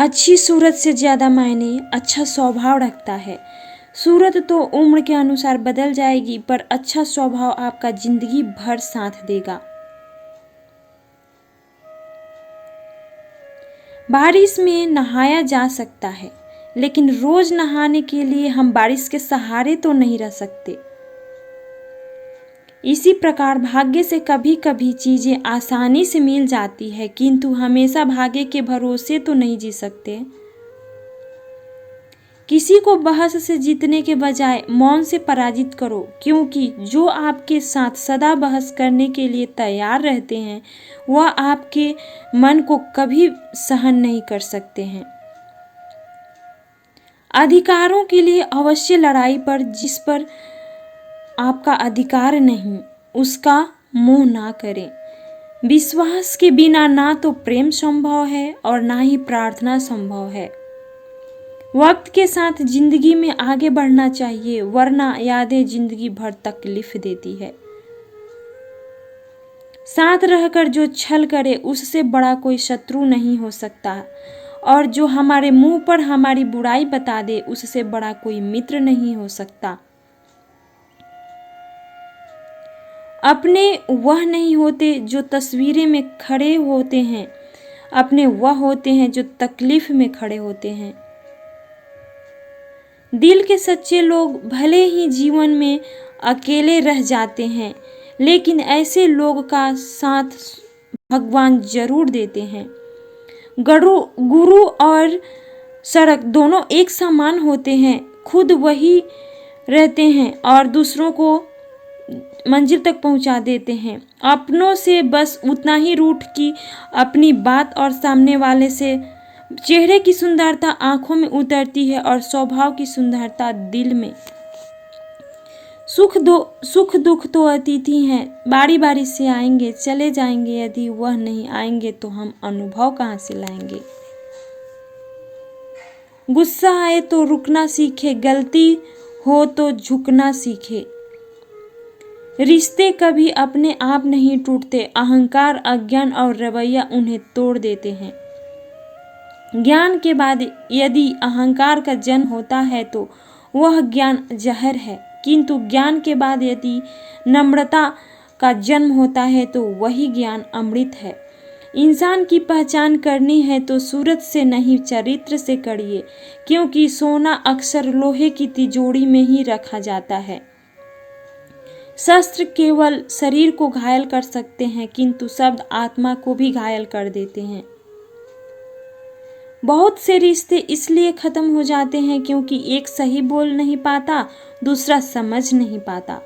अच्छी सूरत से ज़्यादा मायने अच्छा स्वभाव रखता है। सूरत तो उम्र के अनुसार बदल जाएगी, पर अच्छा स्वभाव आपका जिंदगी भर साथ देगा। बारिश में नहाया जा सकता है, लेकिन रोज नहाने के लिए हम बारिश के सहारे तो नहीं रह सकते। इसी प्रकार भाग्य से कभी कभी चीजें आसानी से मिल जाती है, किंतु हमेशा भाग्य के भरोसे तो नहीं जी सकते। किसी को बहस से जीतने के बजाय मौन से पराजित करो, क्योंकि जो आपके साथ सदा बहस करने के लिए तैयार रहते हैं वह आपके मन को कभी सहन नहीं कर सकते हैं। अधिकारों के लिए अवश्य लड़ाई, पर जिस पर आपका अधिकार नहीं उसका मोह ना करें। विश्वास के बिना ना तो प्रेम संभव है और ना ही प्रार्थना संभव है। वक्त के साथ जिंदगी में आगे बढ़ना चाहिए, वरना यादें जिंदगी भर तकलीफ देती है। साथ रहकर जो छल करे उससे बड़ा कोई शत्रु नहीं हो सकता, और जो हमारे मुंह पर हमारी बुराई बता दे उससे बड़ा कोई मित्र नहीं हो सकता। अपने वह नहीं होते जो तस्वीरें में खड़े होते हैं, अपने वह होते हैं जो तकलीफ में खड़े होते हैं। दिल के सच्चे लोग भले ही जीवन में अकेले रह जाते हैं, लेकिन ऐसे लोग का साथ भगवान जरूर देते हैं। गुरु और सड़क दोनों एक समान होते हैं। खुद वही रहते हैं और दूसरों को मंजिल तक पहुंचा देते हैं। अपनों से बस उतना ही रूठ की अपनी बात, और सामने वाले से चेहरे की सुंदरता आंखों में उतरती है और स्वभाव की सुंदरता दिल में। सुख दुख तो अतिथि हैं, बारी बारी से आएंगे चले जाएंगे। यदि वह नहीं आएंगे तो हम अनुभव कहाँ से लाएंगे। गुस्सा आए तो रुकना सीखे, गलती हो तो झुकना सीखे। रिश्ते कभी अपने आप नहीं टूटते, अहंकार, अज्ञान और रवैया उन्हें तोड़ देते हैं। ज्ञान के बाद यदि अहंकार का जन्म होता है तो वह ज्ञान जहर है, किंतु ज्ञान के बाद यदि नम्रता का जन्म होता है तो वही ज्ञान अमृत है। इंसान की पहचान करनी है तो सूरत से नहीं चरित्र से करिए, क्योंकि सोना अक्सर लोहे की तिजोरी में ही रखा जाता है। शस्त्र केवल शरीर को घायल कर सकते हैं, किंतु शब्द आत्मा को भी घायल कर देते हैं। बहुत से रिश्ते इसलिए खत्म हो जाते हैं क्योंकि एक सही बोल नहीं पाता, दूसरा समझ नहीं पाता।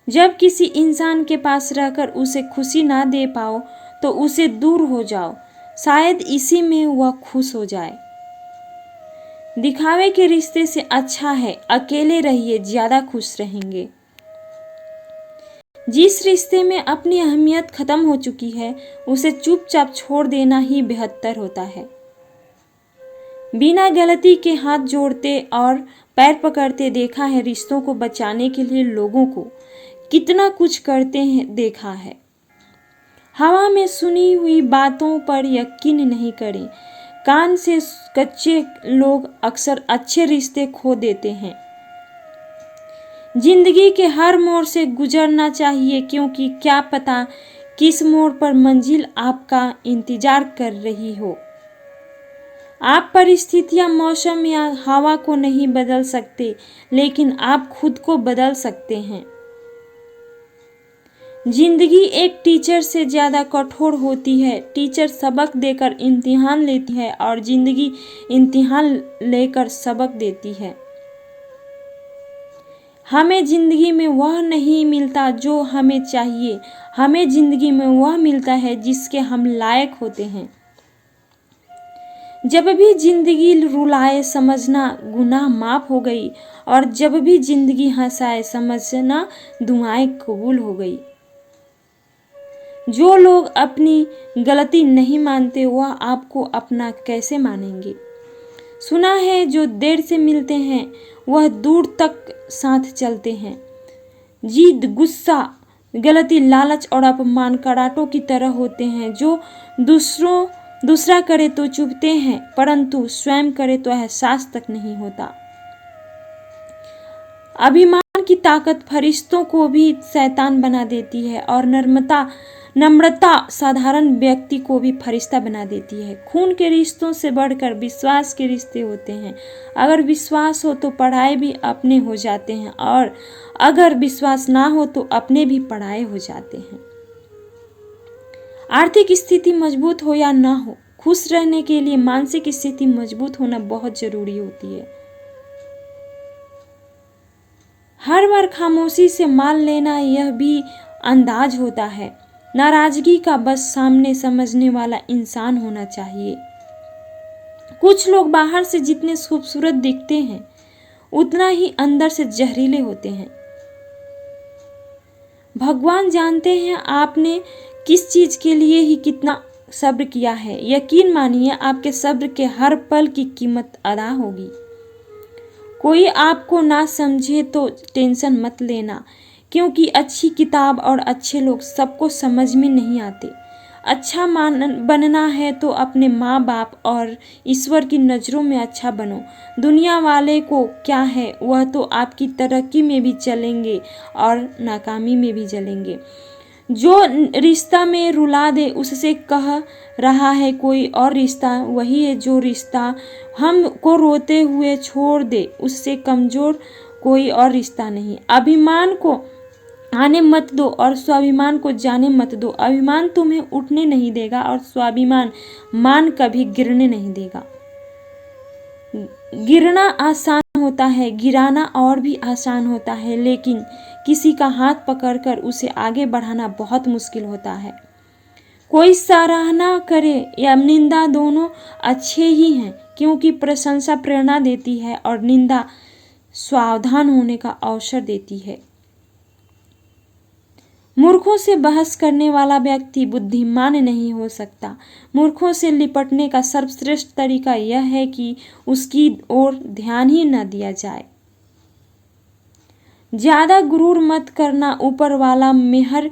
जब किसी इंसान के पास रहकर उसे खुशी ना दे पाओ तो उसे दूर हो जाओ, शायद इसी में वह खुश हो जाए। दिखावे के रिश्ते से अच्छा है अकेले रहिए, ज्यादा खुश रहेंगे। जिस रिश्ते में अपनी अहमियत खत्म हो चुकी है उसे चुपचाप छोड़ देना ही बेहतर होता है। बिना गलती के हाथ जोड़ते और पैर पकड़ते देखा है। रिश्तों को बचाने के लिए लोगों को कितना कुछ करते हैं देखा है। हवा में सुनी हुई बातों पर यकीन नहीं करें। कान से कच्चे लोग अक्सर अच्छे रिश्ते खो देते हैं। जिंदगी के हर मोड़ से गुजरना चाहिए, क्योंकि क्या पता किस मोड़ पर मंजिल आपका इंतजार कर रही हो। आप परिस्थितियां, मौसम या हवा को नहीं बदल सकते, लेकिन आप खुद को बदल सकते हैं। जिंदगी एक टीचर से ज्यादा कठोर होती है। टीचर सबक देकर इम्तिहान लेती है और जिंदगी इम्तिहान लेकर सबक देती है। हमें जिंदगी में वह नहीं मिलता जो हमें चाहिए, हमें जिंदगी में वह मिलता है जिसके हम लायक होते हैं। जब भी जिंदगी रुलाए समझना गुनाह माफ हो गई, और जब भी जिंदगी हंसाए समझना दुआएं कबूल हो गई। जो लोग अपनी गलती नहीं मानते वह आपको अपना कैसे मानेंगे। सुना है जो देर से मिलते हैं वह दूर तक साथ चलते हैं। जिद, गुस्सा, गलती, लालच और अपमान कराटों की तरह होते हैं जो दूसरों दूसरा करे तो चुभते हैं, परंतु स्वयं करे तो एहसास तक नहीं होता। अभिमान की ताकत फरिश्तों को भी शैतान बना देती है और नम्रता साधारण व्यक्ति को भी फरिश्ता बना देती है। खून के रिश्तों से बढ़कर विश्वास के रिश्ते होते हैं। अगर विश्वास हो तो पराये भी अपने हो जाते हैं, और अगर विश्वास ना हो तो अपने भी पराये हो जाते हैं। आर्थिक स्थिति मजबूत हो या ना हो, खुश रहने के लिए मानसिक स्थिति मजबूत होना बहुत जरूरी होती है। हर बार खामोशी से मान लेना यह भी अंदाज होता है। नाराजगी का बस सामने समझने वाला इंसान होना चाहिए। कुछ लोग बाहर से जितने खूबसूरत दिखते हैं उतना ही अंदर से जहरीले होते हैं। भगवान जानते हैं आपने किस चीज के लिए ही कितना सब्र किया है। यकीन मानिए आपके सब्र के हर पल की कीमत अदा होगी। कोई आपको ना समझे तो टेंशन मत लेना, क्योंकि अच्छी किताब और अच्छे लोग सबको समझ में नहीं आते। अच्छा बनना है तो अपने माँ बाप और ईश्वर की नज़रों में अच्छा बनो। दुनिया वाले को क्या है, वह तो आपकी तरक्की में भी चलेंगे और नाकामी में भी जलेंगे। जो रिश्ता में रुला दे उससे कह रहा है कोई और रिश्ता वही है। जो रिश्ता हमको रोते हुए छोड़ दे उससे कमजोर कोई और रिश्ता नहीं। अभिमान को आने मत दो और स्वाभिमान को जाने मत दो। अभिमान तुम्हें उठने नहीं देगा और स्वाभिमान मान कभी गिरने नहीं देगा। गिरना आसान होता है, गिराना और भी आसान होता है, लेकिन किसी का हाथ पकड़कर उसे आगे बढ़ाना बहुत मुश्किल होता है। कोई सराहना करे या निंदा दोनों अच्छे ही हैं, क्योंकि प्रशंसा प्रेरणा देती है और निंदा सावधान होने का अवसर देती है। मूर्खों से बहस करने वाला व्यक्ति बुद्धिमान नहीं हो सकता। मूर्खों से निपटने का सर्वश्रेष्ठ तरीका यह है कि उसकी ओर ध्यान ही न दिया जाए। ज्यादा गुरूर मत करना, ऊपर वाला मेहर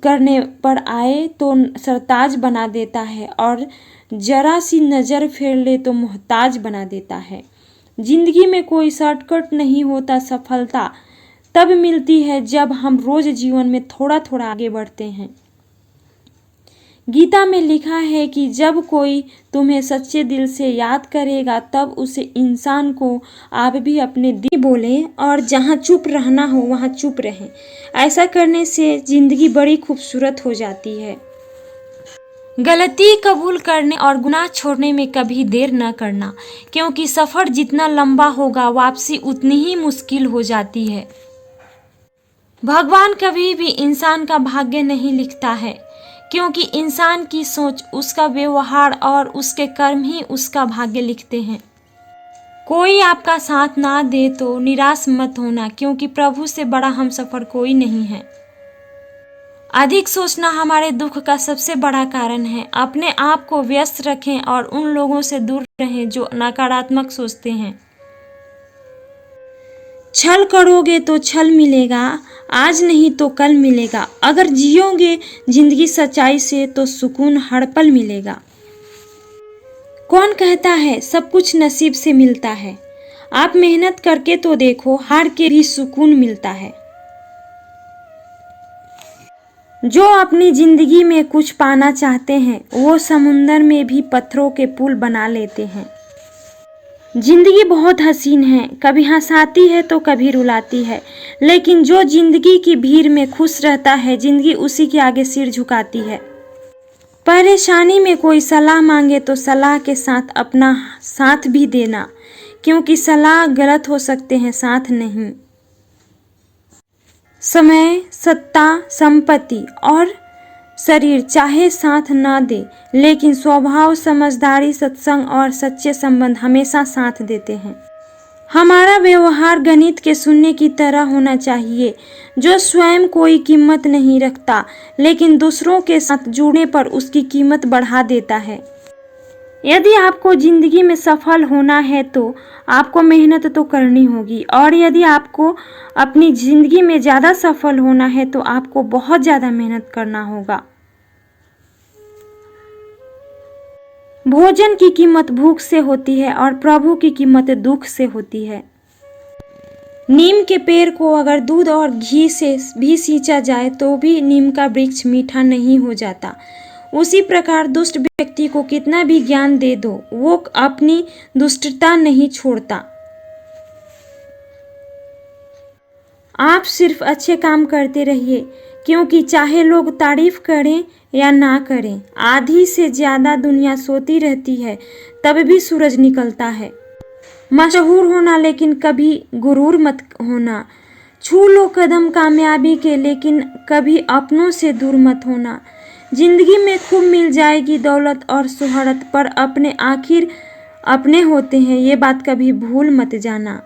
करने पर आए तो सरताज बना देता है और जरा सी नजर फेर ले तो मोहताज बना देता है। जिंदगी में कोई शॉर्टकट नहीं होता। सफलता तब मिलती है जब हम रोज जीवन में थोड़ा थोड़ा आगे बढ़ते हैं। गीता में लिखा है कि जब कोई तुम्हें सच्चे दिल से याद करेगा तब उसे इंसान को आप भी अपने दिल बोलें और जहाँ चुप रहना हो वहाँ चुप रहें। ऐसा करने से जिंदगी बड़ी खूबसूरत हो जाती है। गलती कबूल करने और गुनाह छोड़ने में कभी देर न करना, क्योंकि सफर जितना लंबा होगा वापसी उतनी ही मुश्किल हो जाती है। भगवान कभी भी इंसान का भाग्य नहीं लिखता है, क्योंकि इंसान की सोच, उसका व्यवहार और उसके कर्म ही उसका भाग्य लिखते हैं। कोई आपका साथ ना दे तो निराश मत होना, क्योंकि प्रभु से बड़ा हमसफर कोई नहीं है। अधिक सोचना हमारे दुख का सबसे बड़ा कारण है। अपने आप को व्यस्त रखें और उन लोगों से दूर रहें जो नकारात्मक सोचते हैं। छल करोगे तो छल मिलेगा, आज नहीं तो कल मिलेगा। अगर जियोगे जिंदगी सच्चाई से तो सुकून हर पल मिलेगा। कौन कहता है सब कुछ नसीब से मिलता है? आप मेहनत करके तो देखो, हार के भी सुकून मिलता है। जो अपनी जिंदगी में कुछ पाना चाहते हैं वो समुंदर में भी पत्थरों के पुल बना लेते हैं। जिंदगी बहुत हसीन है, कभी हंसाती है तो कभी रुलाती है, लेकिन जो जिंदगी की भीड़ में खुश रहता है जिंदगी उसी के आगे सिर झुकाती है। परेशानी में कोई सलाह मांगे तो सलाह के साथ अपना साथ भी देना, क्योंकि सलाह गलत हो सकते हैं, साथ नहीं। समय, सत्ता, संपत्ति और शरीर चाहे साथ ना दे, लेकिन स्वभाव, समझदारी, सत्संग और सच्चे संबंध हमेशा साथ देते हैं। हमारा व्यवहार गणित के शून्य की तरह होना चाहिए, जो स्वयं कोई कीमत नहीं रखता, लेकिन दूसरों के साथ जुड़ने पर उसकी कीमत बढ़ा देता है। यदि आपको जिंदगी में सफल होना है तो आपको मेहनत तो करनी होगी, और यदि आपको अपनी जिंदगी में ज़्यादा सफल होना है तो आपको बहुत ज़्यादा मेहनत करना होगा। भोजन की कीमत भूख से होती है और प्रभु की कीमत दुख से होती है। नीम के पेड़ को अगर दूध और घी से भी सींचा जाए तो भी नीम का वृक्ष मीठा नहीं हो जाता। उसी प्रकार दुष्ट व्यक्ति को कितना भी ज्ञान दे दो, वो अपनी दुष्टता नहीं छोड़ता। आप सिर्फ अच्छे काम करते रहिए, क्योंकि चाहे लोग तारीफ करें या ना करें, आधी से ज्यादा दुनिया सोती रहती है तब भी सूरज निकलता है। मशहूर होना लेकिन कभी गुरूर मत होना। छू लो कदम कामयाबी के लेकिन कभी अपनों से दूर मत होना। जिंदगी में खूब मिल जाएगी दौलत और शोहरत, पर अपने आखिर अपने होते हैं, ये बात कभी भूल मत जाना।